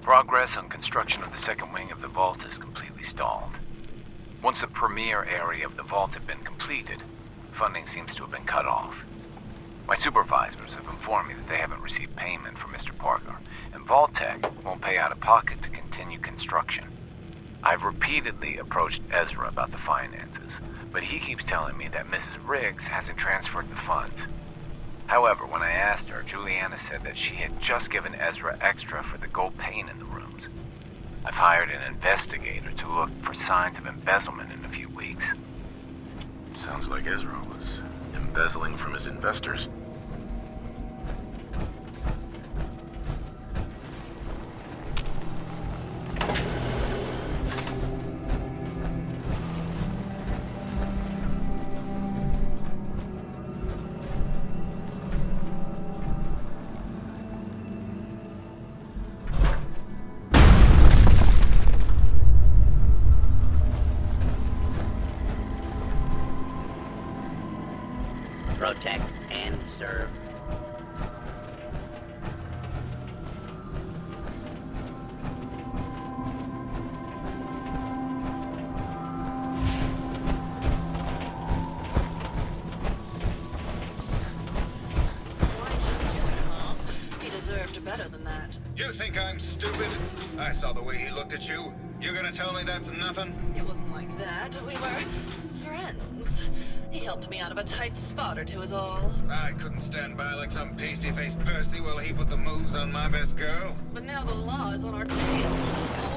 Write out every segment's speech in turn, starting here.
Progress on construction of the second wing of the vault is completely stalled. Once the premier area of the vault had been completed, funding seems to have been cut off. My supervisors have informed me that they haven't received payment from Mr. Parker, and Vault-Tec won't pay out of pocket to continue construction. I've repeatedly approached Ezra about the finances, but he keeps telling me that Mrs. Riggs hasn't transferred the funds. However, when I asked her, Juliana said that she had just given Ezra extra for the gold paint in the rooms. I've hired an investigator to look for signs of embezzlement in a few weeks. Sounds like Ezra was embezzling from his investors. Protect and serve. He deserved better than that. You think I'm stupid? I saw the way he looked at you. You gonna tell me that's nothing? It wasn't like that. We were friends. He helped me out of a tight spot or two is all. I couldn't stand by like some pasty-faced Percy while he put the moves on my best girl. But now the law is on our tail.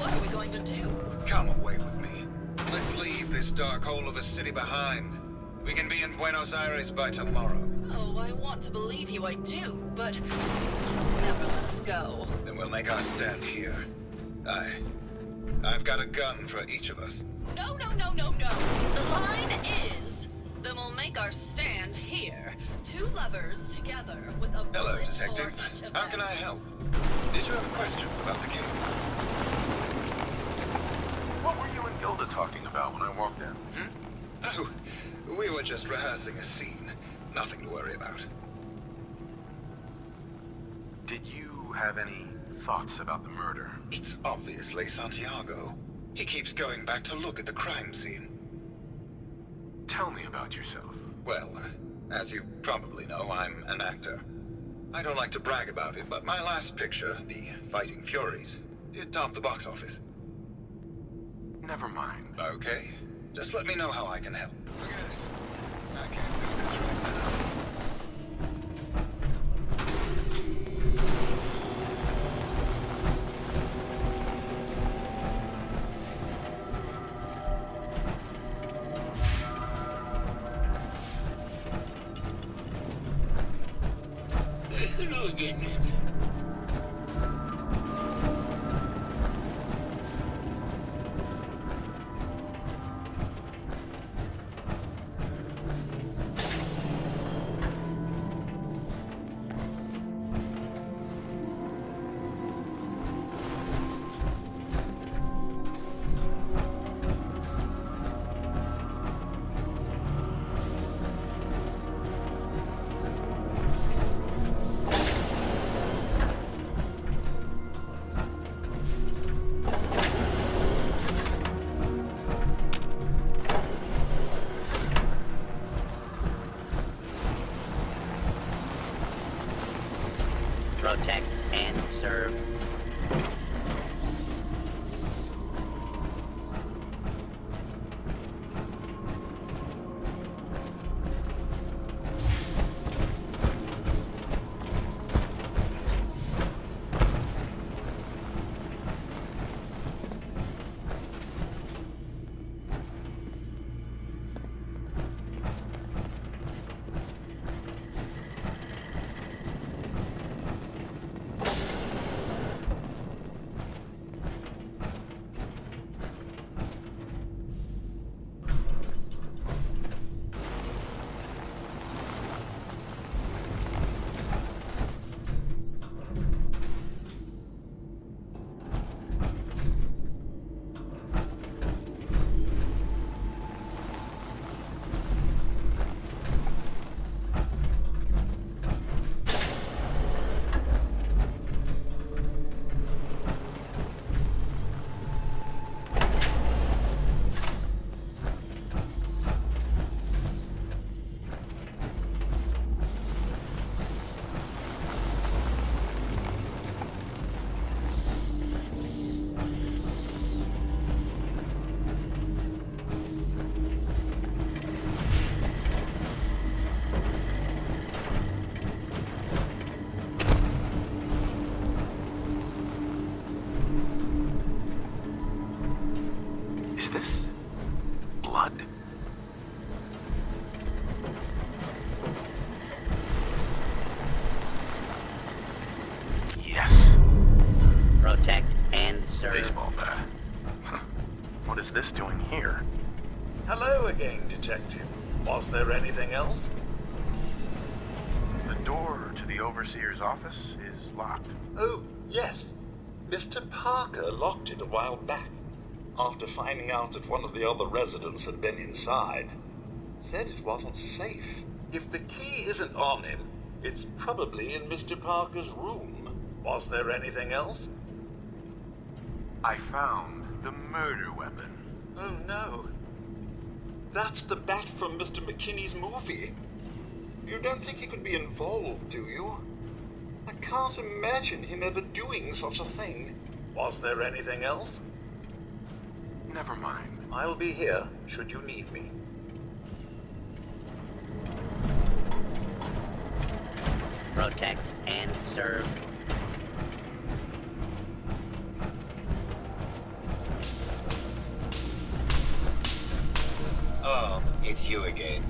What are we going to do? Come away with me. Let's leave this dark hole of a city behind. We can be in Buenos Aires by tomorrow. Oh, I want to believe you, I do, but never let us go. Then we'll make our stand here. I've got a gun for each of us. No, no, no, no, no. The line is, then we'll make our stand here. Two lovers together with a Hello, bullet detective. for each of How them. can I help? Did you have questions about the case? What were you and Gilda talking about when I walked in? Oh, we were just rehearsing a scene. Nothing to worry about. Did you have any thoughts about the murder? It's obviously Santiago. He keeps going back to look at the crime scene. Tell me about yourself. Well, as you probably know, I'm an actor. I don't like to brag about it, but my last picture, The Fighting Furies, did top the box office. Never mind. Okay. Just let me know how I can help. Look at this. I can't do this right now. begin it. Protect and serve. Is this blood? Yes. Protect and serve. Baseball bat. Huh. What is this doing here? Hello again, Detective. Was there anything else? The door to the overseer's office is locked. Oh, yes. Mr. Parker locked it a while back, after finding out that one of the other residents had been inside. Said it wasn't safe. If the key isn't on him, it's probably in Mr. Parker's room. Was there anything else? I found the murder weapon. Oh, no. That's the bat from Mr. McKinney's movie. You don't think he could be involved, do you? I can't imagine him ever doing such a thing. Was there anything else? Never mind. I'll be here, should you need me. Protect and serve. Oh, it's you again.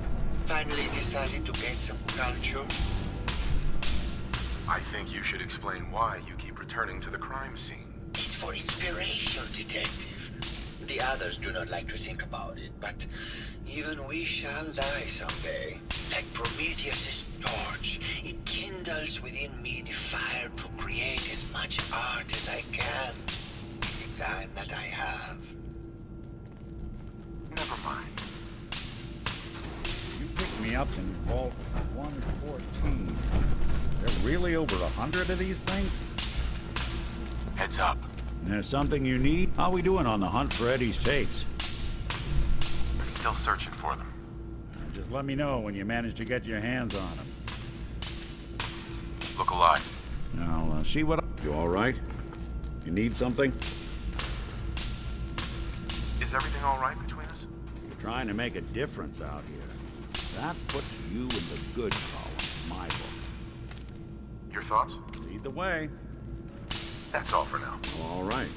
Finally decided to gain some culture? I think you should explain why you keep returning to the crime scene. It's for inspiration, Detective. The others do not like to think about it, but even we shall die someday. Like Prometheus' torch, it kindles within me the fire to create as much art as I can in the time that I have. Never mind. You picked me up in Vault 114. There are really over 100 of these things? Heads up. There's something you need? How we doing on the hunt for Eddie's tapes? Still searching for them. Just let me know when you manage to get your hands on them. Look alive. I'll see what... You all right? You need something? Is everything all right between us? You're trying to make a difference out here. That puts you in the good column, my book. Your thoughts? Lead the way. That's all for now. All right.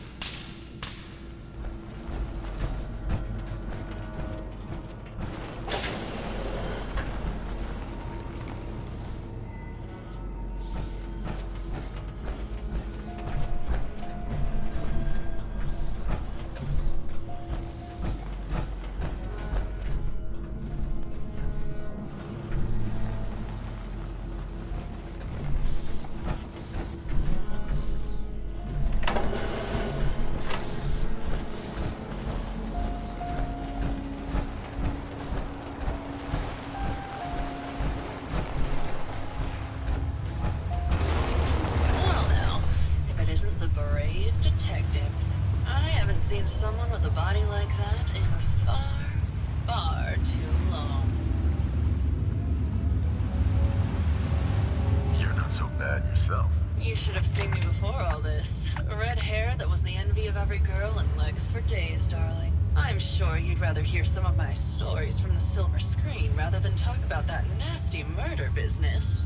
for days, darling. I'm sure you'd rather hear some of my stories from the silver screen rather than talk about that nasty murder business.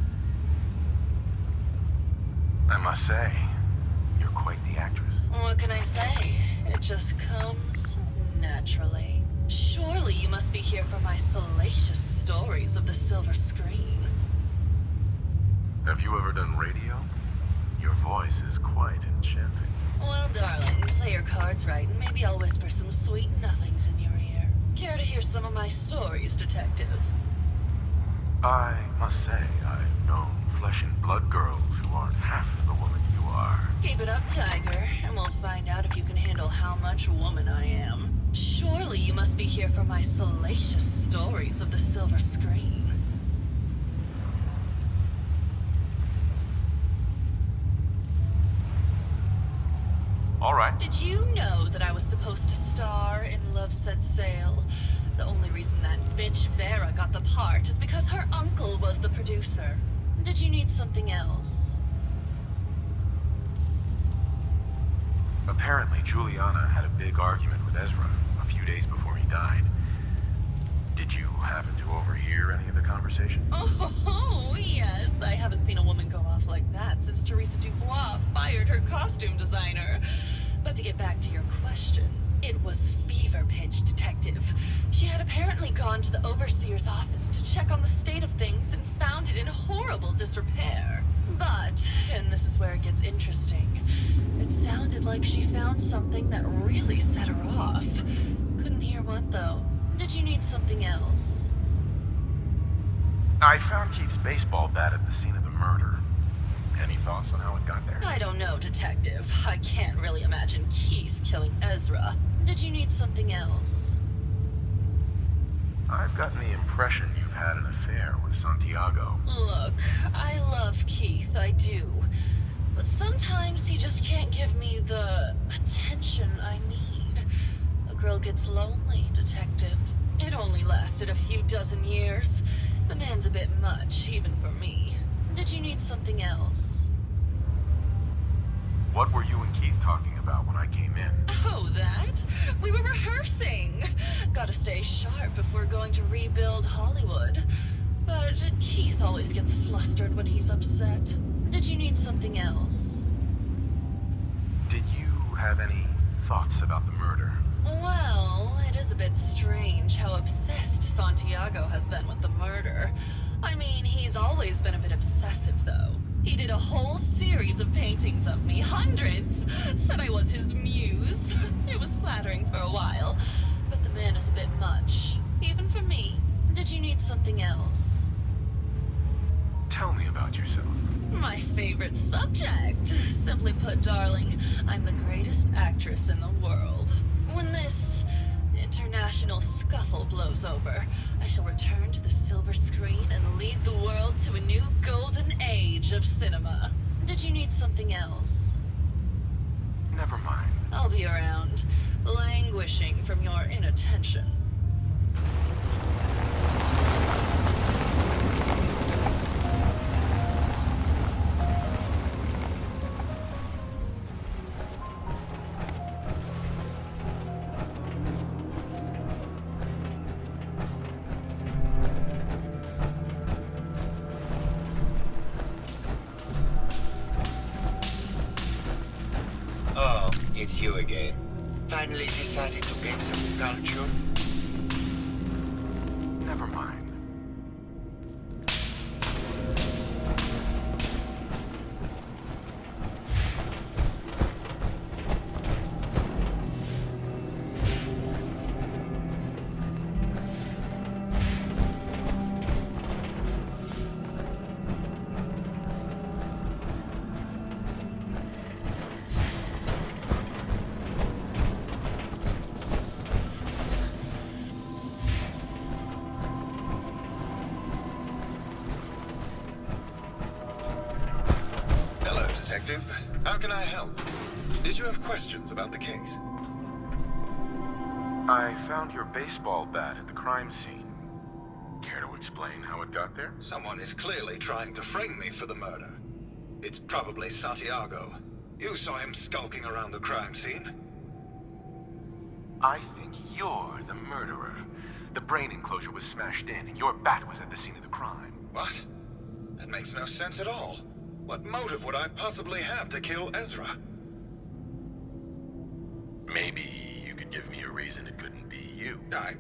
I must say, you're quite the actress. What can I say? It just comes naturally. Surely you must be here for my salacious stories of the silver screen. Have you ever done radio? Your voice is quite enchanting. Well, darling, play your cards right, and maybe I'll whisper some sweet nothings in your ear. Care to hear some of my stories, detective? I must say, I've known flesh and blood girls who aren't half the woman you are. Keep it up, Tiger, and we'll find out if you can handle how much woman I am. Surely you must be here for my salacious stories of the silver screen. All right. Did you know that I was supposed to star in Love Set Sail? The only reason that bitch Vera got the part is because her uncle was the producer. Did you need something else? Apparently, Juliana had a big argument with Ezra a few days before he died. Did you happen to overhear any of the conversation? Oh, yes. I haven't seen a woman go off like that since Teresa Dubois fired her costume designer. But to get back to your question, it was fever pitch, detective. She had apparently gone to the overseer's office to check on the state of things and found it in horrible disrepair. But, and this is where it gets interesting, it sounded like she found something that really set her off. Couldn't hear what, though. Did you need something else? I found Keith's baseball bat at the scene of the murder. Any thoughts on how it got there? I don't know, detective. I can't really imagine Keith killing Ezra. Did you need something else? I've gotten the impression you've had an affair with Santiago. Look, I love Keith, I do. But sometimes he just can't give me the attention I need. A girl gets lonely, detective. It only lasted a few dozen years. The man's a bit much, even for me. Did you need something else? What were you and Keith talking about when I came in? Oh, that? We were rehearsing. Gotta stay sharp if we're going to rebuild Hollywood. But Keith always gets flustered when he's upset. Did you need something else? Did you have any thoughts about the murder? Well, it is a bit strange how obsessed Santiago has been with the murder. I mean, he's always been a bit obsessive, though. He did a whole series of paintings of me, hundreds. Said I was his muse. It was flattering for a while, but the man is a bit much, even for me. Did you need something else? Tell me about yourself. My favorite subject. Simply put, darling, I'm the greatest actress in the world. When this international scuffle blows over, I shall return to the silver screen and lead the world to a new golden age of cinema. Did you need something else? Never mind. I'll be around, languishing from your inattention. Oh, it's you again. Finally decided to gain some culture? Never mind. Detective, how can I help? Did you have questions about the case? I found your baseball bat at the crime scene. Care to explain how it got there? Someone is clearly trying to frame me for the murder. It's probably Santiago. You saw him skulking around the crime scene. I think you're the murderer. The brain enclosure was smashed in, and your bat was at the scene of the crime. What? That makes no sense at all. What motive would I possibly have to kill Ezra? Maybe you could give me a reason it couldn't be you. I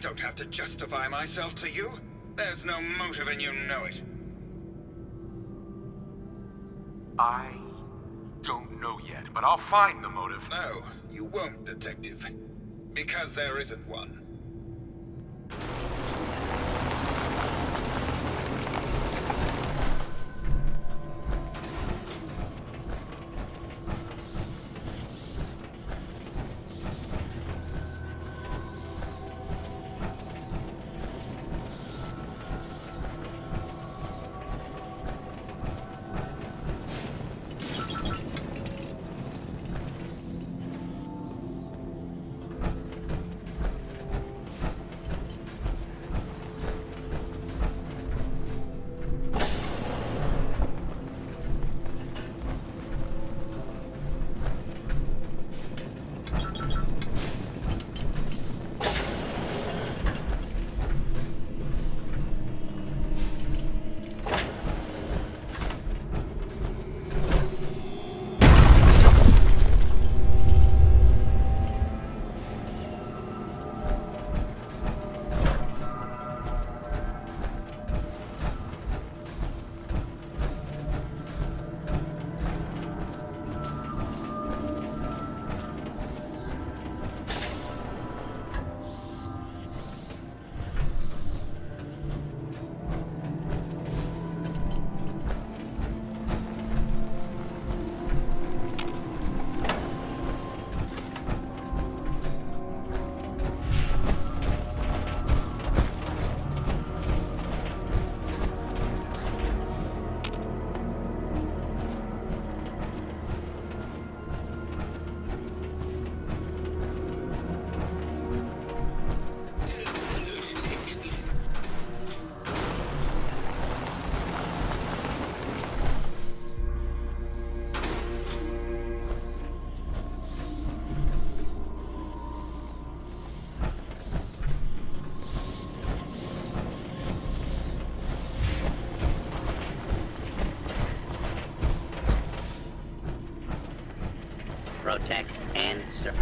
don't have to justify myself to you. There's no motive and you know it. I don't know yet, but I'll find the motive. No, you won't, Detective. Because there isn't one. Protect and serve.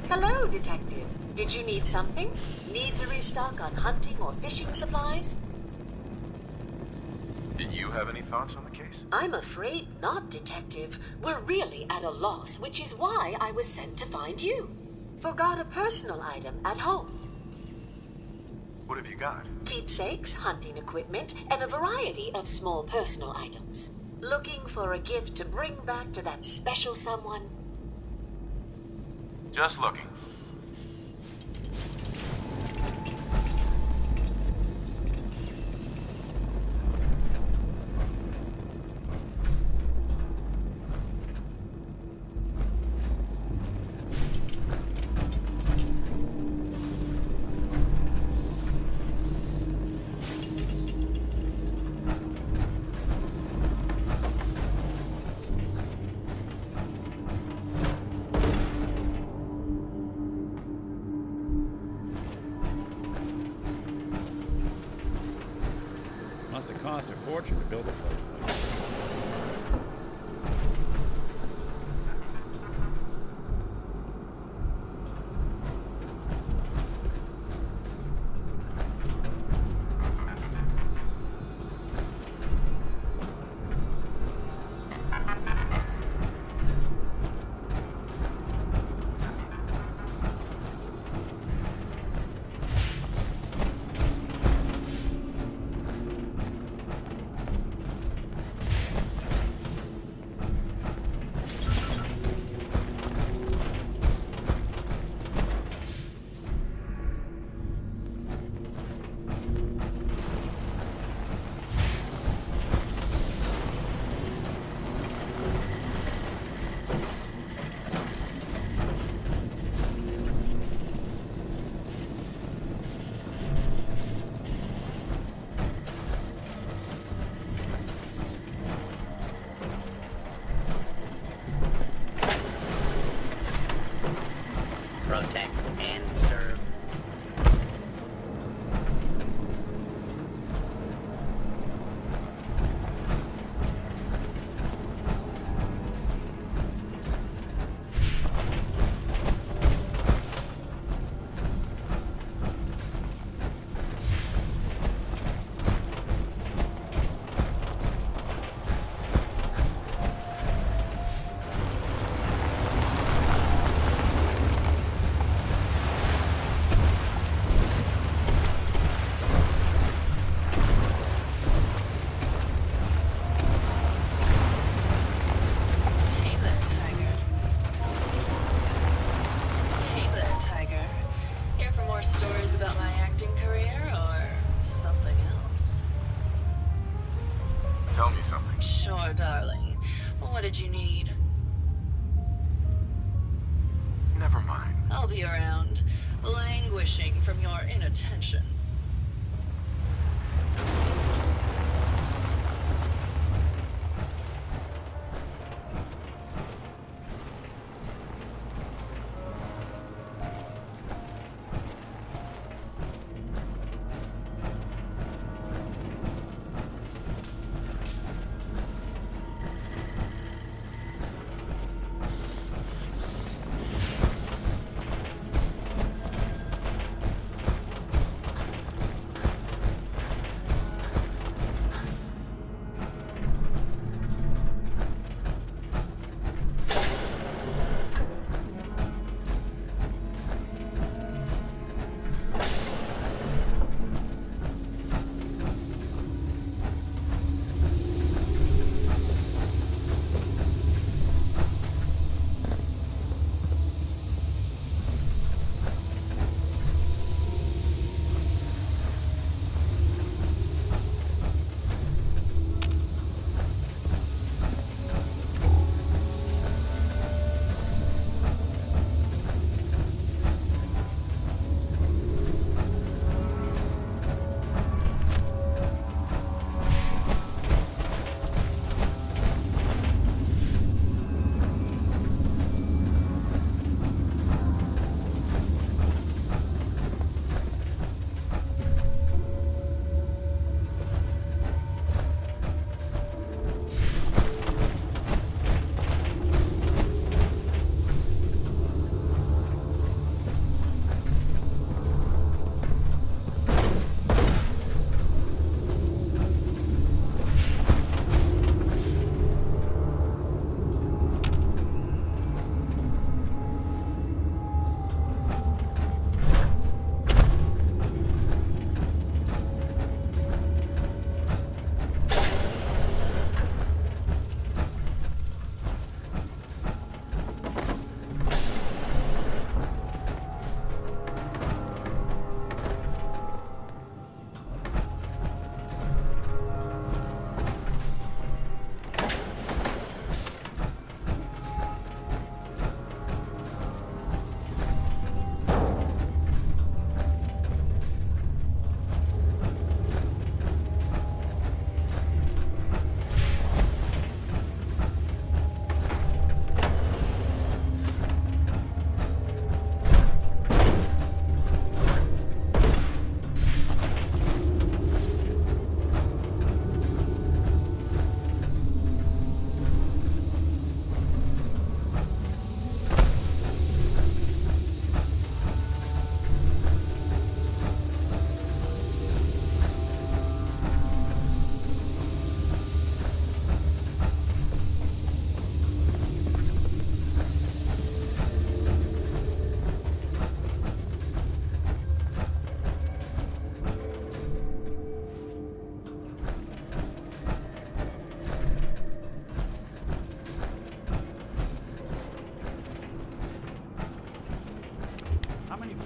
Hello, Detective. Did you need something? Need to restock on hunting or fishing supplies? Did you have any thoughts on the case? I'm afraid not, Detective. We're really at a loss, which is why I was sent to find you. Forgot a personal item at home. What have you got? Keepsakes, hunting equipment, and a variety of small personal items. Looking for a gift to bring back to that special someone? Just looking. Must have cost a fortune to build a place like this. something. Sure, darling. What did you need? Never mind. I'll be around, languishing from your inattention.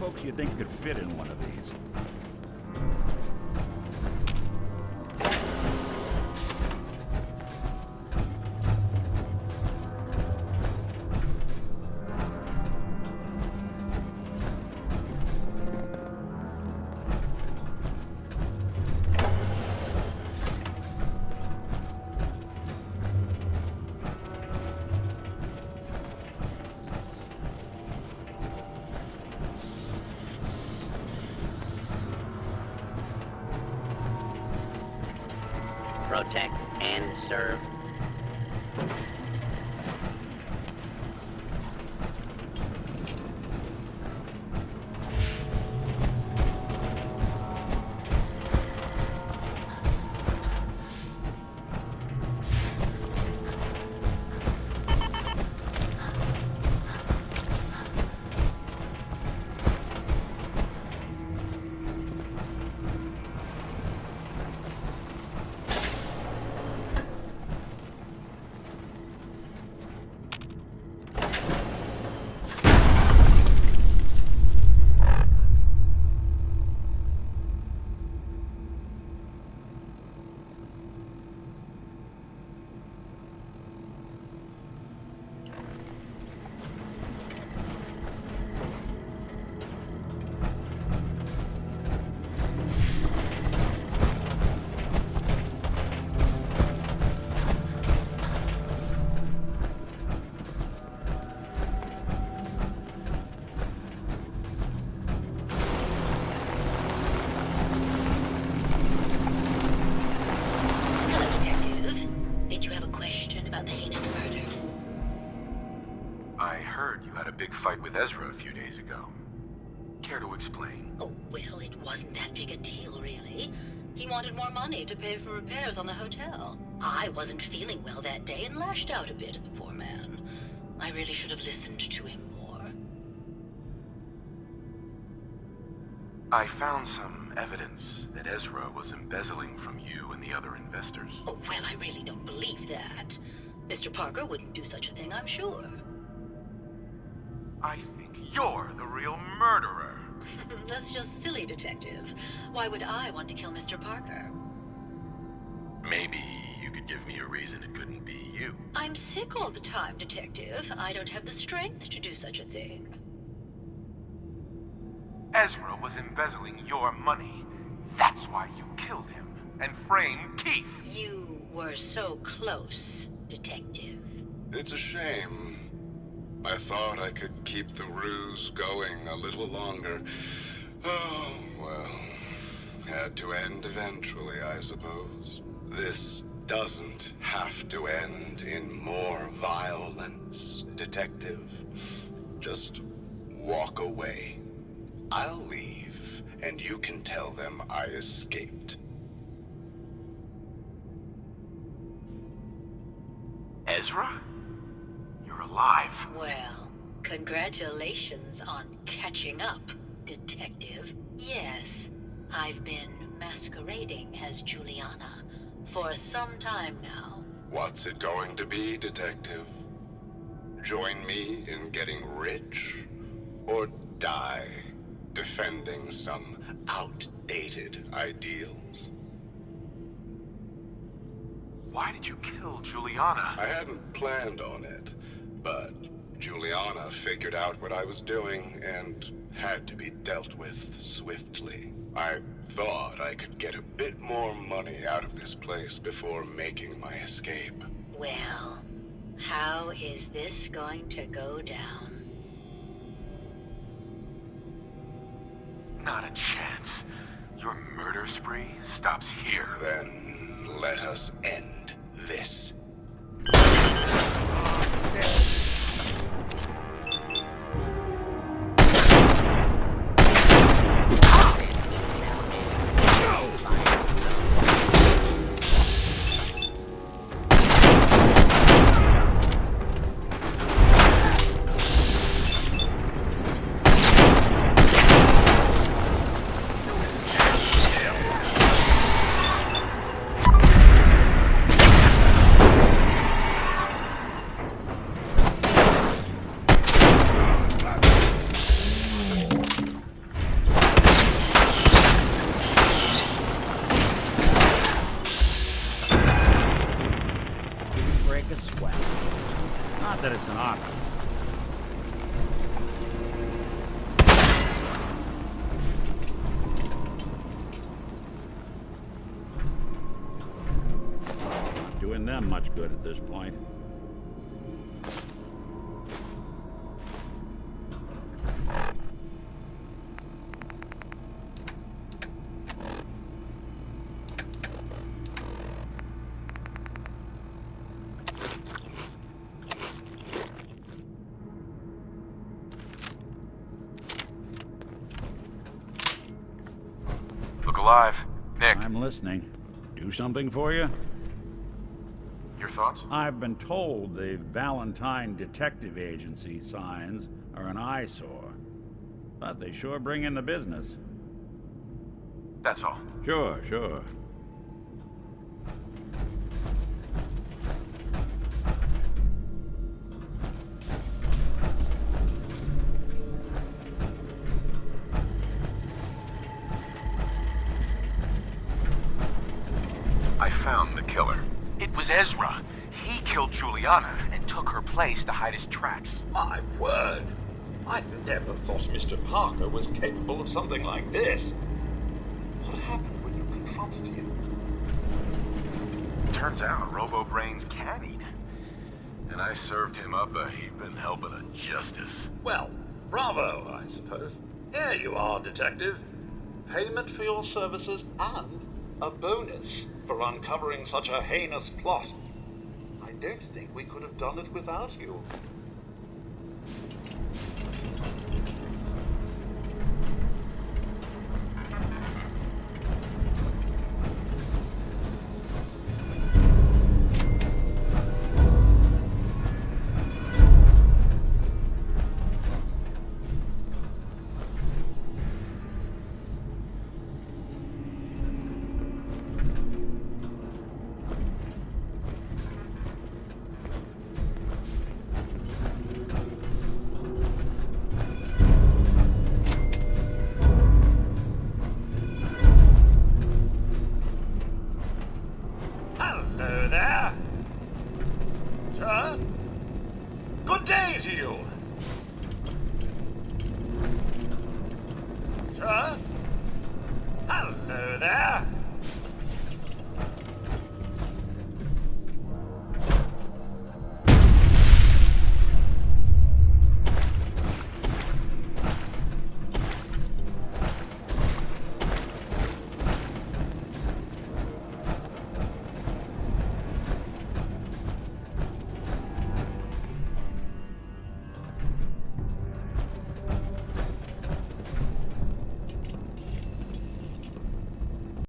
folks you think could fit in one of these? Protect and serve. big fight with Ezra a few days ago. Care to explain? Oh, well, it wasn't that big a deal, really. He wanted more money to pay for repairs on the hotel. I wasn't feeling well that day and lashed out a bit at the poor man. I really should have listened to him more. I found some evidence that Ezra was embezzling from you and the other investors. Oh, well, I really don't believe that. Mr. Parker wouldn't do such a thing, I'm sure. I think you're the real murderer. That's just silly, Detective. Why would I want to kill Mr. Parker? Maybe you could give me a reason it couldn't be you. I'm sick all the time, Detective. I don't have the strength to do such a thing. Ezra was embezzling your money. That's why you killed him and framed Keith. You were so close, Detective. It's a shame. I thought I could keep the ruse going a little longer. Oh, well. Had to end eventually, I suppose. This doesn't have to end in more violence, Detective. Just walk away. I'll leave, and you can tell them I escaped. Ezra? You're alive. Well, congratulations on catching up, Detective. Yes, I've been masquerading as Juliana for some time now. What's it going to be, Detective? Join me in getting rich? Or die defending some outdated ideals? Why did you kill Juliana? I hadn't planned on it, but Juliana figured out what I was doing and had to be dealt with swiftly. I thought I could get a bit more money out of this place before making my escape. Well, how is this going to go down? Not a chance. Your murder spree stops here. Then let us end this. That it's an honor. Not doing them much good at this point. Look alive. Nick. I'm listening. Do something for you? Your thoughts? I've been told the Valentine Detective Agency signs are an eyesore. But they sure bring in the business. That's all. Sure, sure. I found the killer. It was Ezra. He killed Juliana and took her place to hide his tracks. My word! I never thought Mr. Parker was capable of something like this. What happened when you confronted him? Turns out Robo-Brains can eat. And I served him up a heaping helping of justice. Well, bravo, I suppose. Here you are, Detective. Payment for your services and a bonus for uncovering such a heinous plot. I don't think we could have done it without you.